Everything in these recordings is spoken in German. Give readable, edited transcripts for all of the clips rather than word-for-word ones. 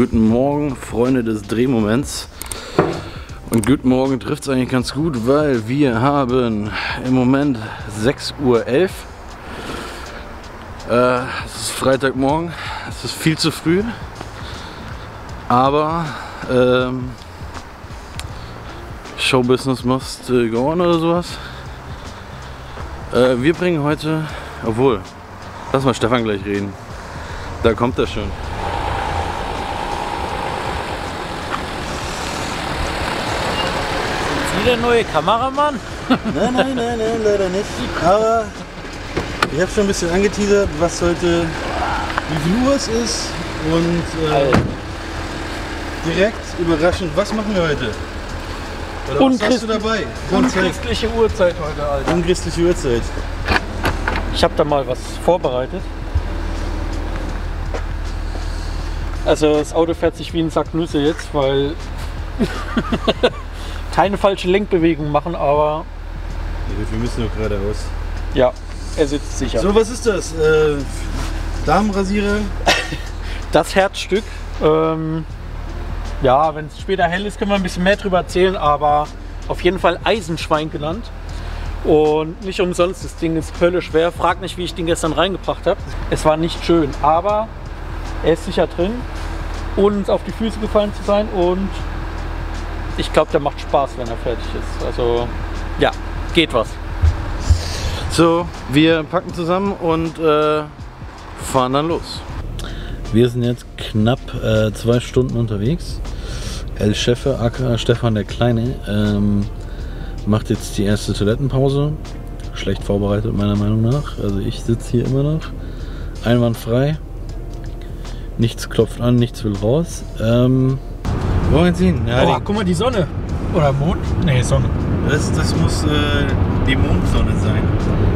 Guten Morgen, Freunde des Drehmoments. Und guten Morgen trifft es eigentlich ganz gut, weil wir haben im Moment 6:11 Uhr. Es ist Freitagmorgen, es ist viel zu früh, aber Showbusiness must go on oder sowas. Wir bringen heute, obwohl, lass mal Stefan gleich reden, da kommt er schon. Der neue Kameramann? Nein, leider nicht. Aber ich habe schon ein bisschen angeteasert, was heute, wie viel Uhr es ist und direkt überraschend, was machen wir heute? Oder was hast du dabei? Unchristliche Uhrzeit heute, Alter. Unchristliche Uhrzeit. Ich habe da mal was vorbereitet. Also das Auto fährt sich wie ein Sack Nüsse jetzt, weil keine falsche Lenkbewegung machen, aber ja, wir müssen nur geradeaus. Ja, er sitzt sicher. So, was ist das? Damenrasierer? Das Herzstück. Ja, wenn es später hell ist, können wir ein bisschen mehr drüber erzählen, aber auf jeden Fall Eisenschwein genannt. Und nicht umsonst, das Ding ist höllisch schwer. Frag nicht, wie ich den gestern reingebracht habe. Es war nicht schön, aber er ist sicher drin, ohne uns auf die Füße gefallen zu sein, und ich glaube, der macht Spaß, wenn er fertig ist. Also, ja, geht was. So, wir packen zusammen und fahren dann los. Wir sind jetzt knapp 2 Stunden unterwegs. El Chefe, aka Stefan der Kleine, macht jetzt die erste Toilettenpause. Schlecht vorbereitet, meiner Meinung nach. Also ich sitze hier immer noch. Einwandfrei. Nichts klopft an, nichts will raus. Wo wollen wir jetzt hin? Ja, oh, guck mal, die Sonne. Oder Mond? Nee, Sonne. Das muss die Mondsonne sein.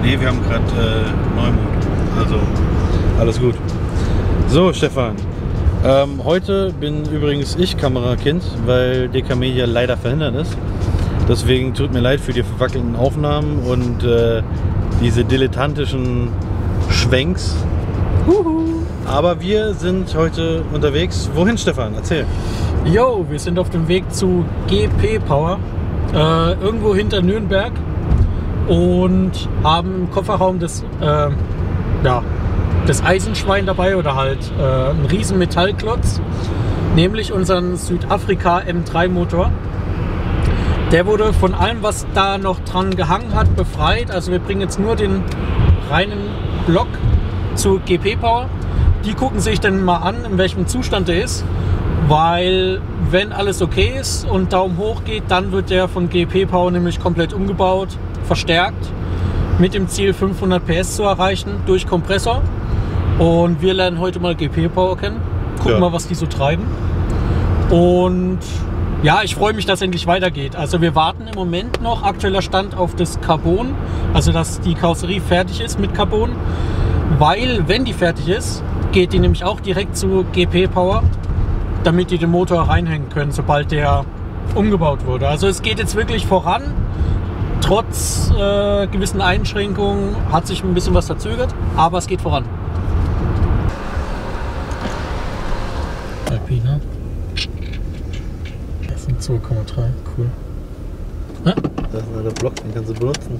Ne, wir haben gerade Neumond. Also alles gut. So, Stefan. Heute bin übrigens ich Kamerakind, weil DK Media leider verhindert ist. Deswegen tut mir leid für die verwackelten Aufnahmen und diese dilettantischen Schwenks. Aber wir sind heute unterwegs. Wohin, Stefan? Erzähl. Jo, wir sind auf dem Weg zu GP Power, irgendwo hinter Nürnberg, und haben im Kofferraum das Eisenschwein dabei, oder halt einen riesen Metallklotz, nämlich unseren Südafrika M3 Motor. Der wurde von allem, was da noch dran gehangen hat, befreit. Also wir bringen jetzt nur den reinen Block zu GP Power. Die gucken sich dann mal an, in welchem Zustand der ist. Weil wenn alles okay ist und Daumen hoch geht, dann wird der von GP Power nämlich komplett umgebaut, verstärkt, mit dem Ziel 500 PS zu erreichen durch Kompressor. Und wir lernen heute mal GP Power kennen, gucken mal, was die so treiben. Und ja, ich freue mich, dass es endlich weitergeht. Also wir warten im Moment noch, aktueller Stand, auf das Carbon, also dass die Karosserie fertig ist mit Carbon, weil wenn die fertig ist, geht die nämlich auch direkt zu GP Power, damit die den Motor reinhängen können, sobald der umgebaut wurde. Also es geht jetzt wirklich voran. Trotz gewissen Einschränkungen hat sich ein bisschen was verzögert, aber es geht voran. Alpina. Das sind 2,3, cool. Das ist ein alter Block, den kannst du benutzen.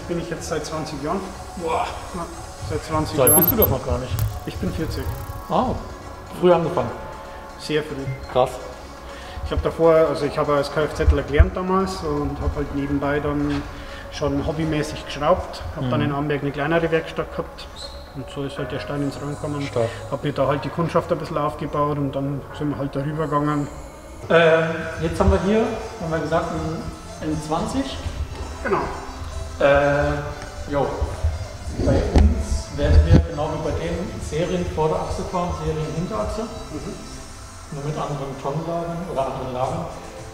bin ich jetzt seit 20 Jahren. Boah. Ja, seit 20 So alt Jahren. bist du doch noch gar nicht. Ich bin 40. Ah, früh angefangen. Sehr früh. Krass. Ich habe davor, also ich habe als Kfzler gelernt damals und habe halt nebenbei dann schon hobbymäßig geschraubt. Habe dann in Amberg eine kleinere Werkstatt gehabt und so ist halt der Stein ins Rollen gekommen. Habe mir da halt die Kundschaft ein bisschen aufgebaut und dann sind wir halt darüber gegangen. Jetzt haben wir hier, haben wir gesagt, ein N20. Genau. Bei uns werden wir genau wie bei den Serien Vorderachse fahren, Serien Hinterachse. Nur mit anderen Tonnenlagen oder anderen Lagen.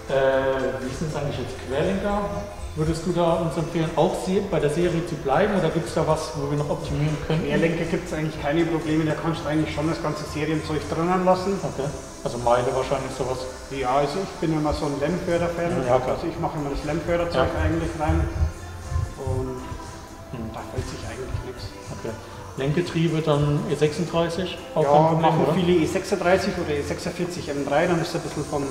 Wie ist denn das eigentlich jetzt Querlenker? Würdest du da uns empfehlen, auch bei der Serie zu bleiben oder gibt es da was, wo wir noch optimieren können? Querlenker gibt es eigentlich keine Probleme, da kannst du eigentlich schon das ganze Serienzeug drinnen lassen. Okay. Also Meile wahrscheinlich sowas. Ja, also ich bin immer so ein Lemmförder-Fan. Ja, klar. Also ich mache immer das Lemmförderzeug eigentlich rein. Und da fällt sich eigentlich nichts. Okay. Lenkgetriebe dann E36 auch Ja, dann machen oder? viele E36 oder E46 M3, dann ist es ein bisschen vom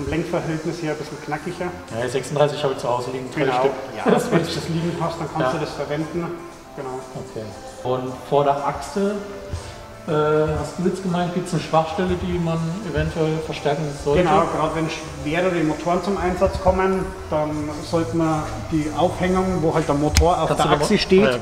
Lenkverhältnis her ein bisschen knackiger. Ja, E36 habe ich zu Hause liegen, 3 Genau. Stück. Ja, wenn du das liegen hast, dann kannst du das verwenden. Genau. Okay. Und vor der Achse, hast du jetzt gemeint, gibt es eine Schwachstelle, die man eventuell verstärken sollte? Genau, gerade wenn schwerere Motoren zum Einsatz kommen, dann sollte man die Aufhängung, wo halt der Motor auf der Achse steht,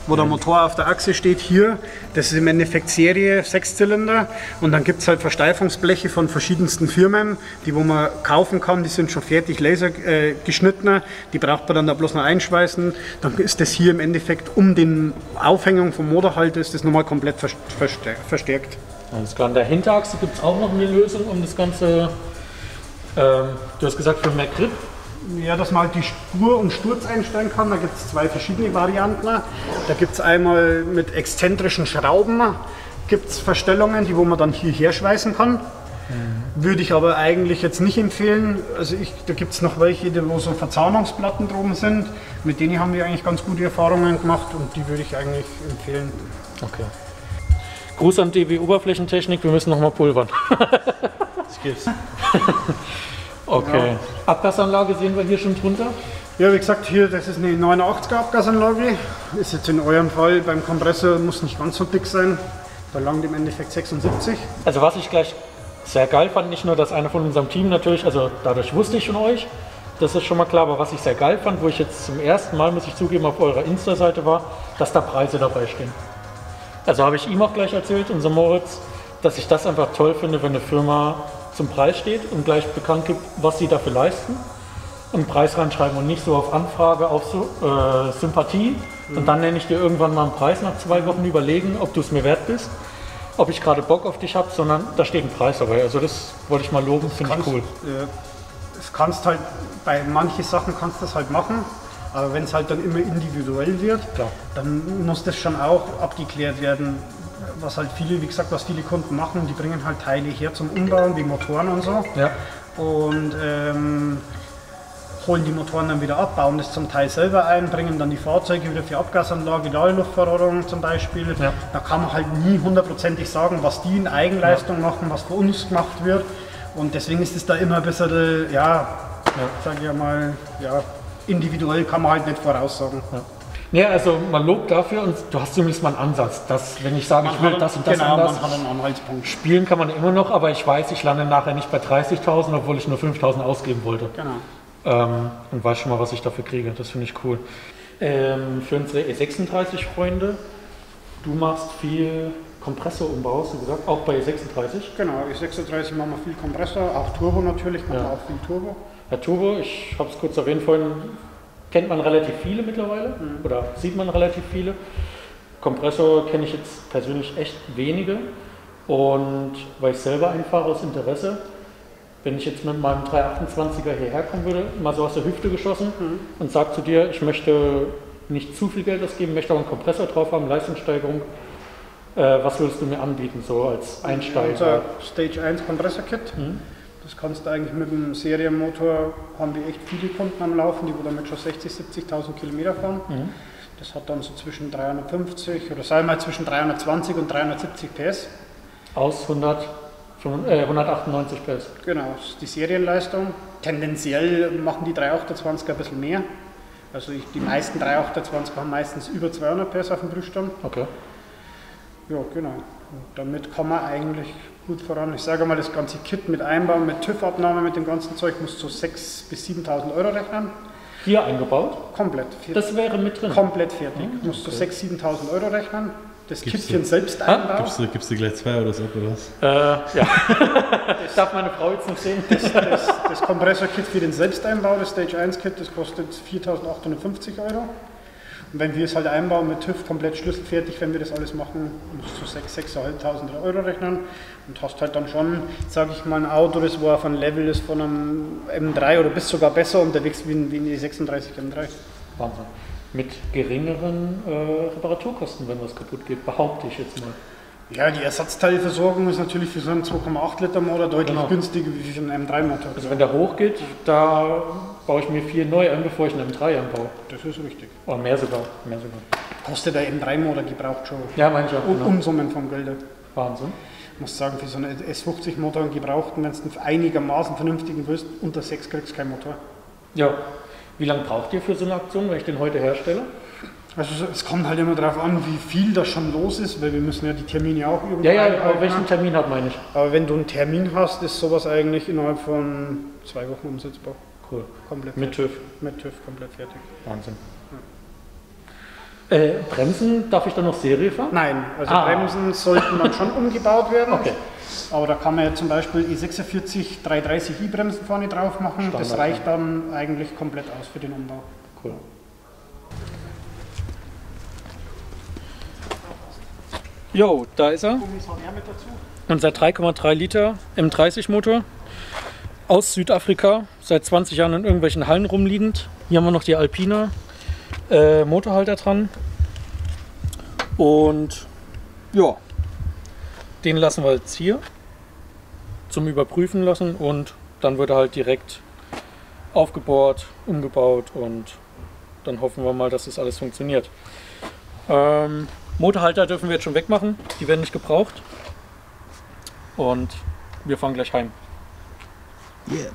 wo der Motor auf der Achse steht, hier, das ist im Endeffekt Serie 6-Zylinder und dann gibt es halt Versteifungsbleche von verschiedensten Firmen, die wo man kaufen kann, die sind schon fertig lasergeschnitten, die braucht man dann da bloß noch einschweißen, dann ist das hier im Endeffekt um den Aufhängung vom Motorhalter ist das nochmal komplett verstärkt. Alles klar, an der Hinterachse gibt es auch noch eine Lösung, um das Ganze, du hast gesagt, für mehr Grip. Ja, dass man halt die Spur und Sturz einstellen kann. Da gibt es zwei verschiedene Varianten. Da gibt es einmal mit exzentrischen Schrauben gibt's Verstellungen, die wo man dann hierher schweißen kann. Würde ich aber eigentlich jetzt nicht empfehlen. Also da gibt es noch welche, wo so Verzahnungsplatten drum sind. Mit denen haben wir eigentlich ganz gute Erfahrungen gemacht und die würde ich eigentlich empfehlen. Okay. Gruß an DB Oberflächentechnik, wir müssen nochmal pulvern. Das gibt's. Okay. Ja. Abgasanlage sehen wir hier schon drunter? Ja, wie gesagt, hier, das ist eine 89er Abgasanlage. Ist jetzt in eurem Fall beim Kompressor, muss nicht ganz so dick sein. Da langt im Endeffekt 76. Also was ich gleich sehr geil fand, nicht nur, dass einer von unserem Team natürlich, also dadurch wusste ich von euch, das ist schon mal klar, aber was ich sehr geil fand, wo ich jetzt zum ersten Mal, muss ich zugeben, auf eurer Insta-Seite war, dass da Preise dabei stehen. Also habe ich ihm auch gleich erzählt, unser Moritz, dass ich das einfach toll finde, wenn eine Firma zum Preis steht und gleich bekannt gibt, was sie dafür leisten und einen Preis reinschreiben und nicht so auf Anfrage, auf so, Sympathie und dann nenne ich dir irgendwann mal einen Preis nach 2 Wochen überlegen, ob du es mir wert bist, ob ich gerade Bock auf dich habe, sondern da steht ein Preis dabei. Also das wollte ich mal loben, finde ich cool. Das kannst halt, bei manchen Sachen kannst du das halt machen, aber wenn es halt dann immer individuell wird, klar, dann muss das schon auch abgeklärt werden. Was halt viele, wie gesagt, was viele Kunden machen, die bringen halt Teile her zum Umbauen, wie Motoren und so. Ja. Und holen die Motoren dann wieder ab, bauen das zum Teil selber ein, bringen dann die Fahrzeuge wieder für Abgasanlage, Luftverrohrung zum Beispiel. Ja. Da kann man halt nie hundertprozentig sagen, was die in Eigenleistung machen, was für uns gemacht wird. Und deswegen ist es da immer ein bisschen, sag ich mal, individuell kann man halt nicht voraussagen. Ja, also man lobt dafür und du hast zumindest mal einen Ansatz, dass wenn ich sage, ich will das und das anders, man hat einen Anhaltspunkt. Spielen kann man immer noch, aber ich weiß, ich lande nachher nicht bei 30.000, obwohl ich nur 5.000 ausgeben wollte. Genau. Und weiß schon mal, was ich dafür kriege, das finde ich cool. Für unsere E36-Freunde, du machst viel Kompressorumbau, hast du gesagt, auch bei E36? Genau, E36 machen wir viel Kompressor, auch Turbo natürlich, machen wir auch viel Turbo. Ja, Turbo, ich habe es kurz erwähnt vorhin, kennt man relativ viele mittlerweile oder sieht man relativ viele. Kompressor kenne ich jetzt persönlich echt wenige und weil ich selber einfahre aus Interesse, wenn ich jetzt mit meinem 328er hierher kommen würde, mal so aus der Hüfte geschossen und sage zu dir, ich möchte nicht zu viel Geld ausgeben, möchte auch einen Kompressor drauf haben, Leistungssteigerung, was würdest du mir anbieten, so als Einsteiger? Unser Stage 1 Kompressor-Kit. Das kannst du eigentlich mit dem Serienmotor, haben wir echt viele Kunden am Laufen, die damit schon 60.000, 70.000 Kilometer fahren. Das hat dann so zwischen 350 oder sagen wir mal zwischen 320 und 370 PS. Aus 198 PS. Genau, das ist die Serienleistung. Tendenziell machen die 328er ein bisschen mehr. Also die meisten 328er haben meistens über 200 PS auf dem Prüfstand. Okay. Ja, genau. Und damit kommen wir eigentlich gut voran. Ich sage mal, das ganze Kit mit Einbau, mit TÜV-Abnahme, mit dem ganzen Zeug musst du 6.000 bis 7.000 Euro rechnen. Hier eingebaut? Komplett fertig. Das wäre mit drin? Komplett fertig. Musst du 6.000, 7.000 Euro rechnen. Das Kit für den Selbsteinbau. Gibst du gleich 2 Euros ab, oder was? Ja. Das darf meine Frau jetzt nicht sehen. Das Kompressor-Kit für den Selbsteinbau, das Stage 1 Kit, das kostet 4.850 Euro. Und wenn wir es halt einbauen mit TÜV komplett schlüsselfertig, wenn wir das alles machen, musst du 6.500 Euro rechnen und hast halt dann schon, sage ich mal, ein Auto, das war von Level ist von einem M3 oder bist sogar besser unterwegs wie in die 36 M3. Wahnsinn. Mit geringeren Reparaturkosten, wenn was kaputt geht, behaupte ich jetzt mal. Ja, die Ersatzteilversorgung ist natürlich für so einen 2,8 Liter Motor deutlich günstiger wie für einen M3-Motor. Also wenn der hochgeht, da baue ich mir 4 neu an, bevor ich einen M3 anbaue. Das ist richtig. Oder mehr sogar. Kostet der M3-Motor gebraucht schon ja, meine ich auch, genau. Unsummen vom Geld. Wahnsinn. Ich muss sagen, für so einen S50-Motor einen gebrauchten, wenn du einen einigermaßen vernünftigen willst, unter 6 kriegst du keinen Motor. Ja. Wie lange braucht ihr für so eine Aktion, wenn ich den heute herstelle? Also es kommt halt immer darauf an, wie viel da schon los ist, weil wir müssen ja die Termine auch irgendwie aber welchen Termin hat, meine ich? Aber wenn du einen Termin hast, ist sowas eigentlich innerhalb von 2 Wochen umsetzbar. Cool. Komplett mit fertig. TÜV? Mit TÜV komplett fertig. Wahnsinn. Ja. Bremsen, darf ich dann noch Serie fahren? Nein, also Bremsen sollten dann schon umgebaut werden. Okay. Aber da kann man ja zum Beispiel E46 330i Bremsen vorne drauf machen. Standard, das reicht dann eigentlich komplett aus für den Umbau. Cool. Jo, da ist er. Unser 3,3 Liter M30 Motor aus Südafrika, seit 20 Jahren in irgendwelchen Hallen rumliegend. Hier haben wir noch die Alpina Motorhalter dran. Und ja, den lassen wir jetzt hier zum Überprüfen lassen und dann wird er halt direkt aufgebohrt, umgebaut und dann hoffen wir mal, dass das alles funktioniert. Motorhalter dürfen wir jetzt schon wegmachen, die werden nicht gebraucht und wir fahren gleich heim. Yeah.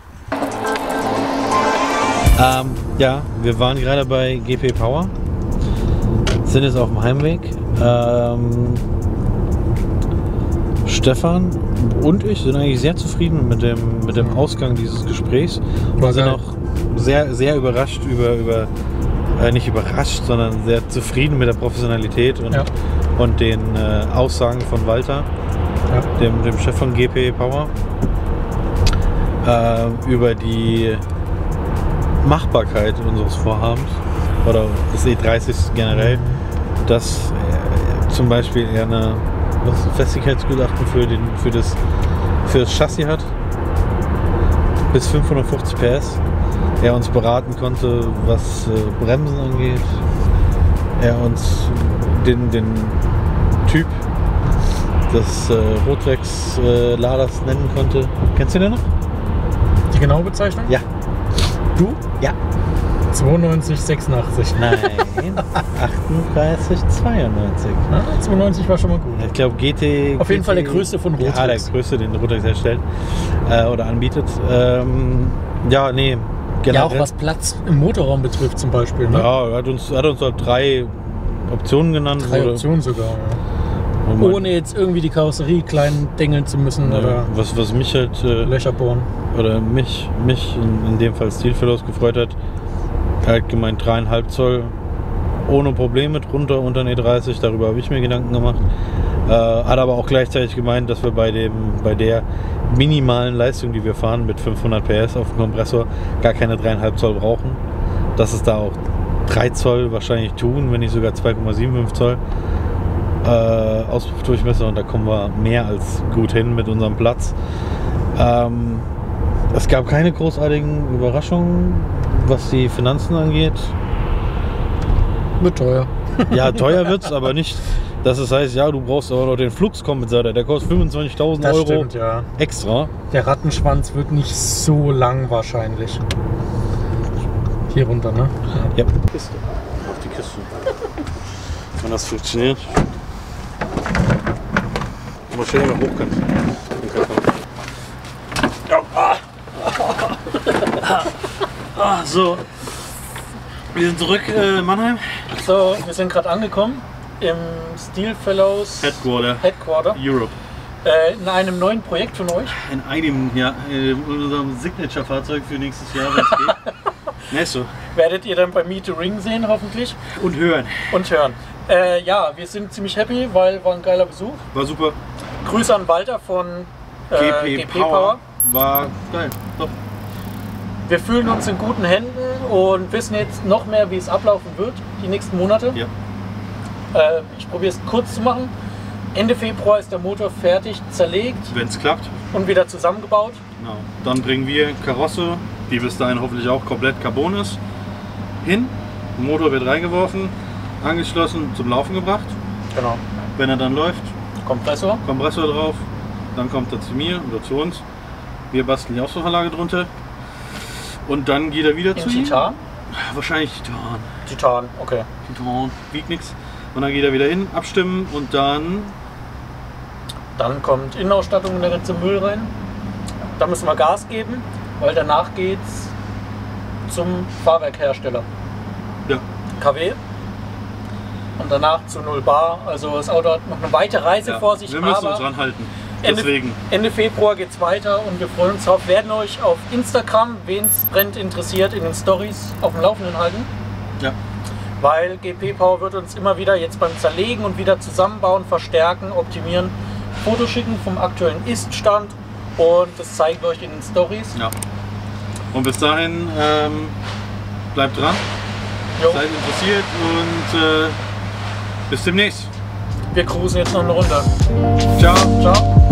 Ja, wir waren gerade bei GP Power, sind jetzt auf dem Heimweg. Stefan und ich sind eigentlich sehr zufrieden mit dem Ausgang dieses Gesprächs und sind auch sehr, sehr überrascht nicht überrascht, sondern sehr zufrieden mit der Professionalität und den Aussagen von Walter, dem Chef von GP Power, über die Machbarkeit unseres Vorhabens oder des E30 generell, dass zum Beispiel er eine Festigkeitsgutachten für das Chassis hat, bis 550 PS. Er uns beraten konnte, was Bremsen angeht. Er uns den Typ des Rotrex-Laders nennen konnte. Kennst du den noch? Die genaue Bezeichnung? Ja. Du? Ja. 9286. Nein, 3892. 92 war schon mal gut. Ich glaube GT... Auf jeden Fall der größte von Rotrex. Ja, der größte, den Rotrex herstellt oder anbietet. Ja, nee. Generell. Ja, auch was Platz im Motorraum betrifft zum Beispiel. Ne? Ja, er hat uns halt 3 Optionen genannt. 3 Optionen sogar, ja. Ohne jetzt irgendwie die Karosserie klein dengeln zu müssen oder was mich halt Löcher bohren. Oder mich in dem Fall stilverlust gefreut hat. Er hat gemeint 3,5 Zoll ohne Probleme drunter unter den E30, darüber habe ich mir Gedanken gemacht. Hat aber auch gleichzeitig gemeint, dass wir bei der minimalen Leistung, die wir fahren, mit 500 PS auf dem Kompressor, gar keine 3,5 Zoll brauchen. Dass es da auch 3 Zoll wahrscheinlich tun, wenn nicht sogar 2,75 Zoll Auspuffdurchmesser, und da kommen wir mehr als gut hin mit unserem Platz. Es gab keine großartigen Überraschungen, was die Finanzen angeht. Wird teuer. Ja, teuer wird's, aber nicht, dass es heißt, ja, du brauchst aber noch den Fluxkompensator, der kostet 25.000 Euro stimmt, ja. Extra. Der Rattenschwanz wird nicht so lang wahrscheinlich. Hier runter, ne? Ja. Kiste. Auf die Kiste. Wenn das funktioniert. Mal schön mal hochkant. So, wir sind zurück in Mannheim. So, wir sind gerade angekommen. im Steelfellows Headquarter Europe. In einem neuen Projekt von euch. In einem, ja, in unserem Signature-Fahrzeug für nächstes Jahr, wenn es geht. Nesso. Werdet ihr dann bei Meet the Ring sehen, hoffentlich. Und hören. Ja, wir sind ziemlich happy, weil war ein geiler Besuch. War super. Grüße an Walter von GP Power. War geil. Top. Wir fühlen uns in guten Händen und wissen jetzt noch mehr, wie es ablaufen wird, die nächsten Monate. Ja. Ich probiere es kurz zu machen. Ende Februar ist der Motor fertig, zerlegt. Wenn es klappt. Und wieder zusammengebaut. Genau. Dann bringen wir Karosse, die bis dahin hoffentlich auch komplett Carbon ist, hin. Der Motor wird reingeworfen, angeschlossen, zum Laufen gebracht. Genau. Wenn er dann läuft, Kompressor drauf. Dann kommt er zu mir oder zu uns. Wir basteln die Auspuffanlage drunter. Und dann geht er wieder zu ihm. Titan? Wahrscheinlich Titan. Titan, okay. Titan, wiegt nichts. Und dann geht er wieder hin, abstimmen und dann kommt Innenausstattung in der ganze Müll rein. Da müssen wir Gas geben, weil danach geht's zum Fahrwerkhersteller. Ja. KW. Und danach zu 0 Bar. Also das Auto hat noch eine weite Reise vor sich. Wir müssen uns ranhalten. Deswegen. Ende Februar geht's weiter und wir freuen uns drauf. Werden euch auf Instagram, wen es brennt interessiert, in den Stories auf dem Laufenden halten. Ja. Weil GP Power wird uns immer wieder jetzt beim Zerlegen und wieder zusammenbauen, verstärken, optimieren, Fotos schicken vom aktuellen Ist-Stand und das zeigen wir euch in den Stories. Ja. Und bis dahin bleibt dran, seid interessiert und bis demnächst. Wir cruisen jetzt noch eine Runde. Ciao. Ciao.